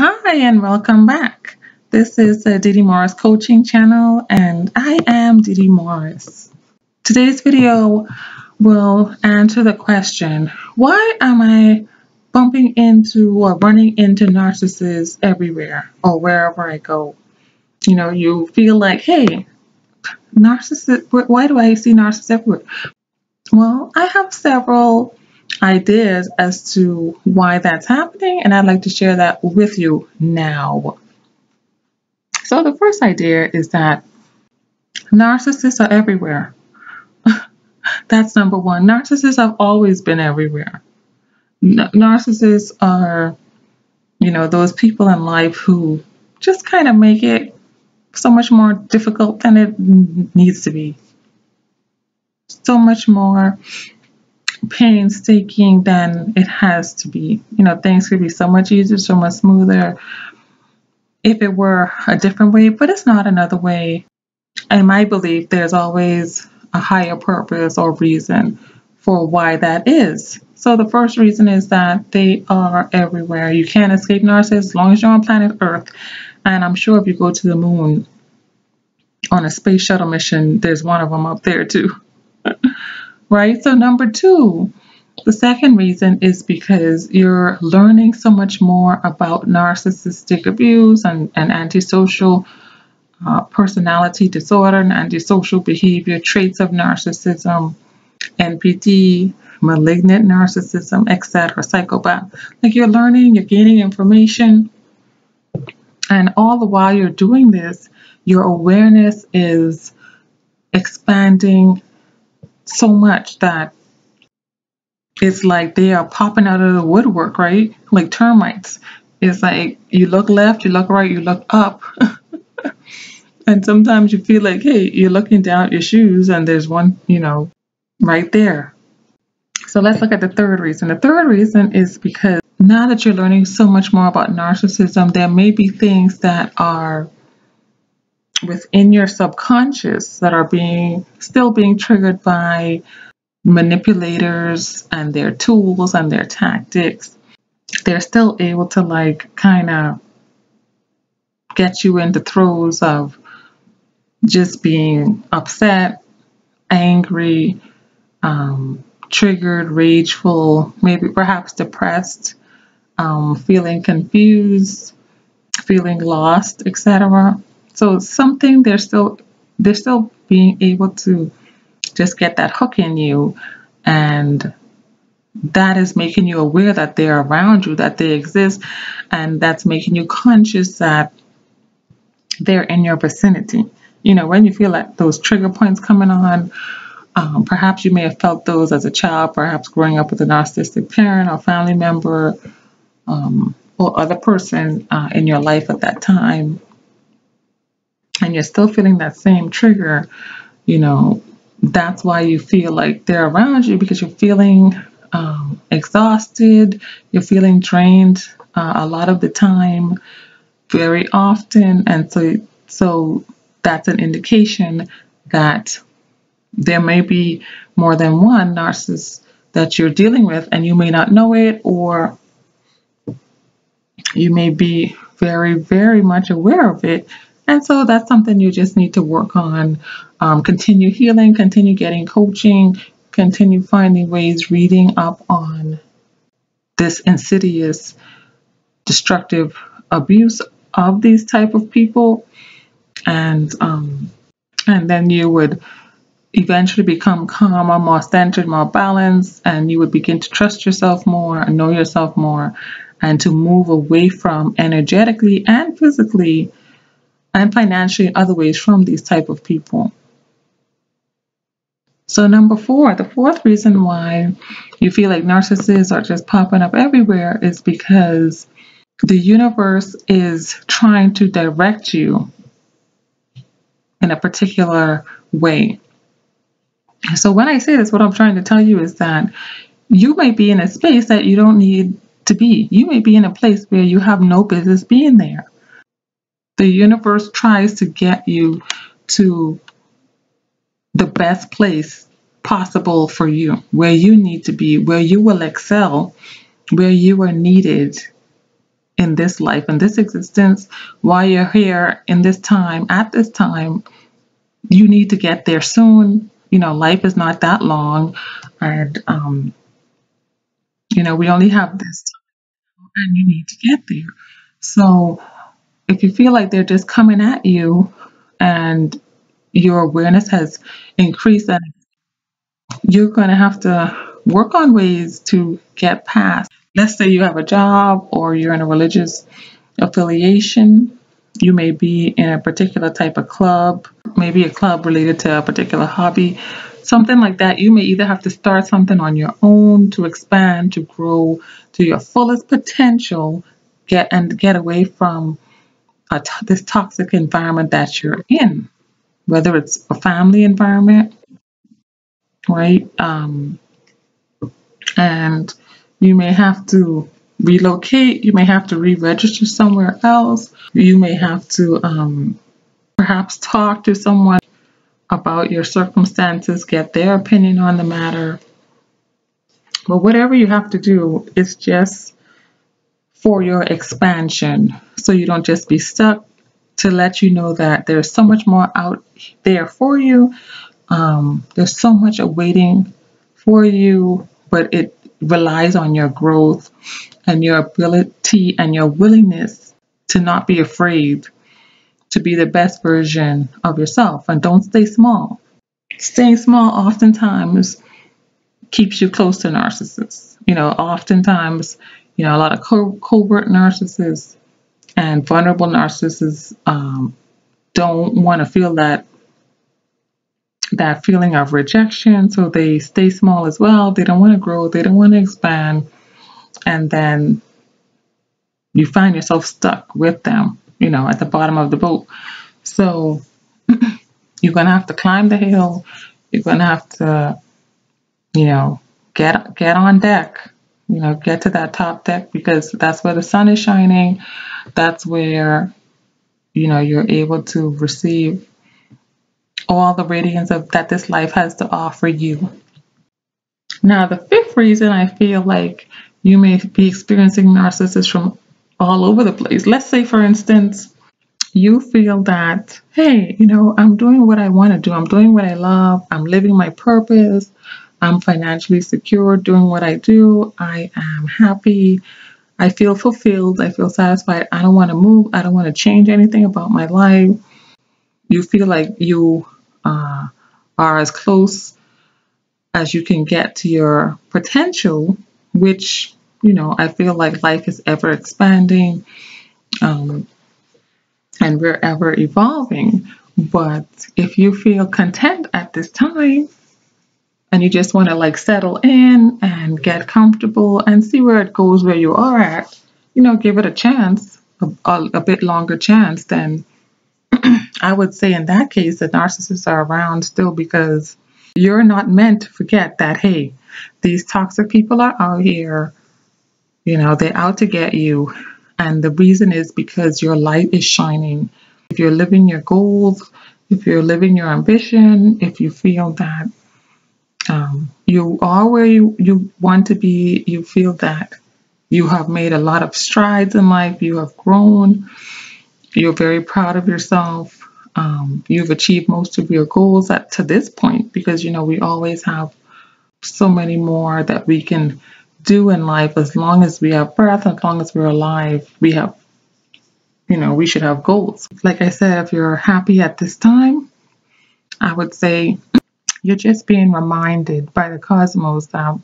Hi and welcome back. This is the Didi Morris Coaching channel and I am Didi Morris. Today's video will answer the question, why am I bumping into or running into narcissists everywhere or wherever I go? You feel like, hey, narcissist, why do I see narcissists everywhere? Well, I have several ideas as to why that's happening, and I'd like to share that with you now. So the first idea is that narcissists are everywhere. That's number one. Narcissists have always been everywhere. Narcissists are, those people in life who just kind of make it so much more difficult than it needs to be. So much more painstaking than it has to be. Things could be so much easier, so much smoother if it were a different way, but it's not another way. In my belief, there's always a higher purpose or reason for why that is. So the first reason is that they are everywhere. You can't escape narcissists as long as you're on planet Earth. And I'm sure if you go to the moon on a space shuttle mission, there's one of them up there too. Right? So number two, the second reason is because you're learning so much more about narcissistic abuse and antisocial personality disorder and antisocial behavior, traits of narcissism, NPD, malignant narcissism, etc., psychopath. Like you're learning, you're gaining information, and all the while you're doing this, your awareness is expanding so much that it's like they are popping out of the woodwork, right? Like termites. It's like you look left, you look right, you look up. And sometimes you feel like, hey, you're looking down at your shoes and there's one, right there. So let's look at the third reason. The third reason is because now that you're learning so much more about narcissism, there may be things that are within your subconscious that are still being triggered by manipulators and their tools and their tactics. They're still able to kind of get you in the throes of just being upset, angry, triggered, rageful, maybe perhaps depressed, feeling confused, feeling lost, etc. So something they're still being able to just get that hook in you, and that is making you aware that they're around you, that they exist, and that's making you conscious that they're in your vicinity. When you feel like those trigger points coming on, perhaps you may have felt those as a child, perhaps growing up with a narcissistic parent or family member or other person in your life at that time, and you're still feeling that same trigger, that's why you feel like they're around you, because you're feeling exhausted, you're feeling drained a lot of the time, very often, and so that's an indication that there may be more than one narcissist that you're dealing with, and you may not know it, or you may be very, very much aware of it. And so that's something you just need to work on. Continue healing, continue getting coaching, continue finding ways, reading up on this insidious, destructive abuse of these type of people. And then you would eventually become calmer, more centered, more balanced, and you would begin to trust yourself more and know yourself more, and to move away from energetically and physically and financially and other ways from these type of people. So number four, the fourth reason why you feel like narcissists are just popping up everywhere is because the universe is trying to direct you in a particular way. So when I say this, what I'm trying to tell you is that you may be in a space that you don't need to be. You may be in a place where you have no business being there. The universe tries to get you to the best place possible for you, where you need to be, where you will excel, where you are needed in this life, in this existence, while you're here in this time, at this time, you need to get there soon. You know, life is not that long, and you know, we only have this time, and you need to get there. So if you feel like they're just coming at you, and your awareness has increased, and you're going to have to work on ways to get past. Let's say you have a job or you're in a religious affiliation. You may be in a particular type of club, maybe a club related to a particular hobby, something like that. You may either have to start something on your own to expand, to grow to your fullest potential, get away from this toxic environment that you're in, whether it's a family environment, right? And you may have to relocate, you may have to re-register somewhere else, you may have to perhaps talk to someone about your circumstances, get their opinion on the matter. But whatever you have to do is just for your expansion, so you don't just be stuck, to let you know that there's so much more out there for you. There's so much awaiting for you, but it relies on your growth and your ability and your willingness to not be afraid, to be the best version of yourself. And don't stay small. Staying small oftentimes keeps you close to narcissists. You know, oftentimes, you know, a lot of covert narcissists and vulnerable narcissists don't want to feel that feeling of rejection, so they stay small as well. They don't want to grow, they don't want to expand, and then you find yourself stuck with them, you know, at the bottom of the boat. So you're going to have to climb the hill. You're going to have to, you know, get on deck, you know, get to that top deck, because that's where the sun is shining. That's where, you know, you're able to receive all the radiance of that this life has to offer you. Now, the fifth reason I feel like you may be experiencing narcissists from all over the place. Let's say, for instance, you feel that, hey, you know, I'm doing what I want to do. I'm doing what I love. I'm living my purpose. I'm financially secure doing what I do. I am happy. I feel fulfilled. I feel satisfied. I don't want to move. I don't want to change anything about my life. You feel like you are as close as you can get to your potential, which, you know, I feel like life is ever expanding, and we're ever evolving. But if you feel content at this time and you just want to like settle in and get comfortable and see where it goes, where you are at, you know, give it a chance, a bit longer chance, then I would say in that case, the narcissists are around still, because you're not meant to forget that, hey, these toxic people are out here, you know, they're out to get you. And the reason is because your light is shining. If you're living your goals, if you're living your ambition, if you feel that you are where you want to be, you feel that you have made a lot of strides in life, you have grown, you're very proud of yourself. You've achieved most of your goals to this point, because, you know, we always have so many more that we can do in life. As long as we have breath, as long as we're alive, we have, you know, we should have goals. Like I said, if you're happy at this time, I would say you're just being reminded by the cosmos that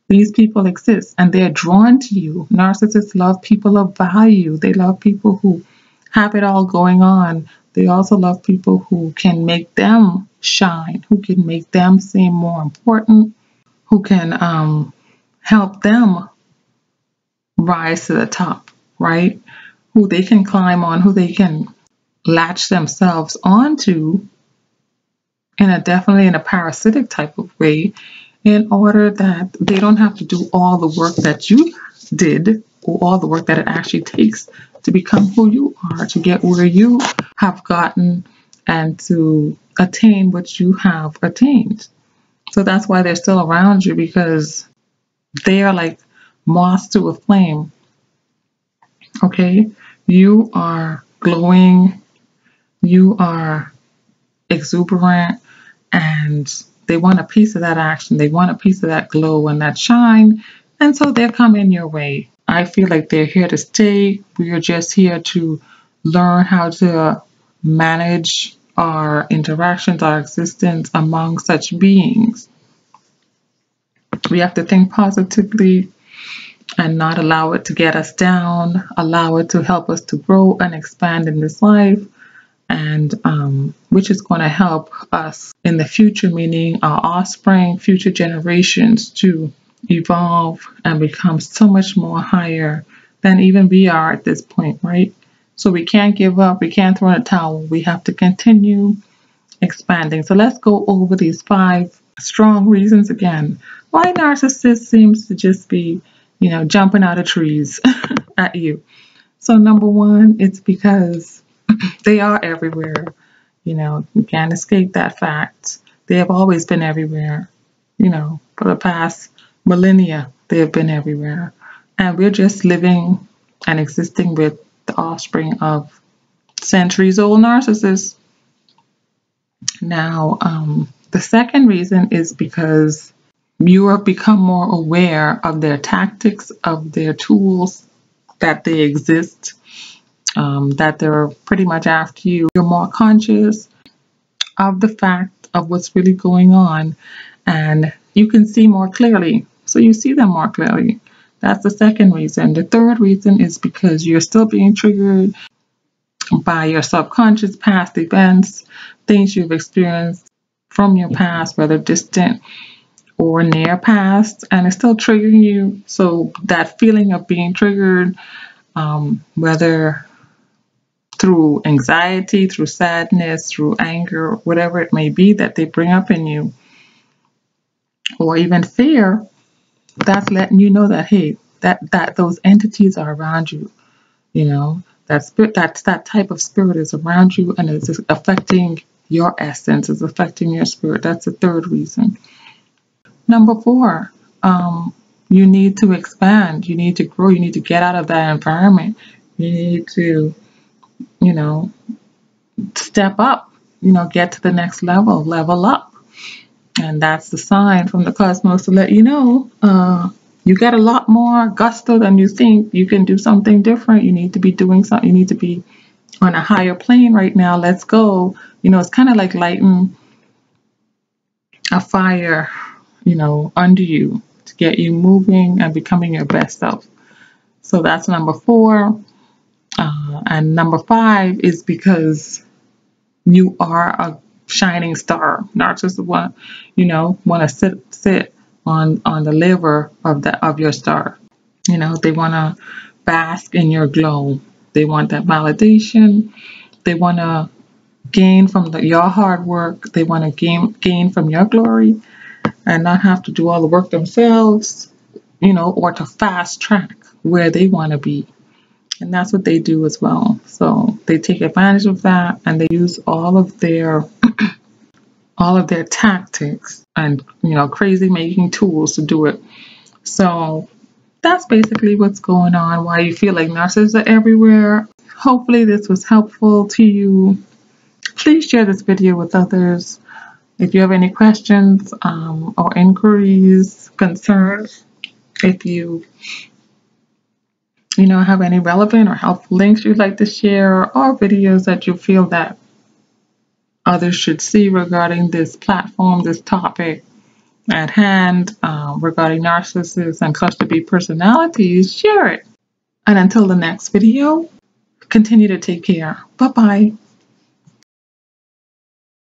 these people exist and they're drawn to you. Narcissists love people of value. They love people who have it all going on. They also love people who can make them shine, who can make them seem more important, who can help them rise to the top, right? Who they can climb on, who they can latch themselves onto definitely in a parasitic type of way, in order that they don't have to do all the work that you did, or all the work that it actually takes to become who you are, to get where you have gotten, and to attain what you have attained. So that's why they're still around you, because they are like moths to a flame. Okay? You are glowing, you are exuberant, and they want a piece of that action. They want a piece of that glow and that shine, and so they're coming your way. I feel like they're here to stay. We are just here to learn how to manage our interactions, our existence among such beings. We have to think positively and not allow it to get us down, allow it to help us to grow and expand in this life, and which is going to help us in the future, meaning our offspring, future generations, to evolve and become so much more higher than even we are at this point, right? So we can't give up, we can't throw in a towel, we have to continue expanding. So let's go over these 5 strong reasons again why narcissist seems to just be, jumping out of trees at you. So number 1, it's because they are everywhere. You can't escape that fact. They have always been everywhere. For the past millennia, they have been everywhere. And we're just living and existing with the offspring of centuries-old narcissists. Now, the second reason is because you have become more aware of their tactics, of their tools, that they exist, that they're pretty much after you. You're more conscious of the fact of what's really going on, and you can see more clearly. So you see them more clearly. That's the second reason. The third reason is because you're still being triggered by your subconscious past events, things you've experienced from your past, whether distant or near past, and it's still triggering you. So that feeling of being triggered, whether through anxiety, through sadness, through anger, whatever it may be that they bring up in you, or even fear, that's letting you know that, hey, that those entities are around you. That spirit, that type of spirit is around you, and it's affecting your essence, it's affecting your spirit. That's the third reason. Number 4, you need to expand, you need to grow, you need to get out of that environment. You need to, step up, get to the next level up. And that's the sign from the cosmos to let you know, you got a lot more gusto than you think. You can do something different. You need to be doing something. You need to be on a higher plane right now. Let's go. It's kind of like lighting a fire, under you to get you moving and becoming your best self. So that's number 4. And number 5 is because you are a shining star. Narcissists want to sit on the liver of your star. They want to bask in your glow. They want that validation. They want to gain from your hard work. They want to gain from your glory, and not have to do all the work themselves, or to fast track where they want to be. And that's what they do as well. So they take advantage of that, and they use all of their tactics and crazy making tools to do it. So that's basically what's going on, why you feel like narcissists are everywhere. Hopefully this was helpful to you. Please share this video with others. If you have any questions or inquiries, concerns, if you have any relevant or helpful links you'd like to share, or videos that you feel that others should see regarding this platform, this topic at hand, regarding narcissists and cluster B personalities, share it. And until the next video, continue to take care. Bye-bye.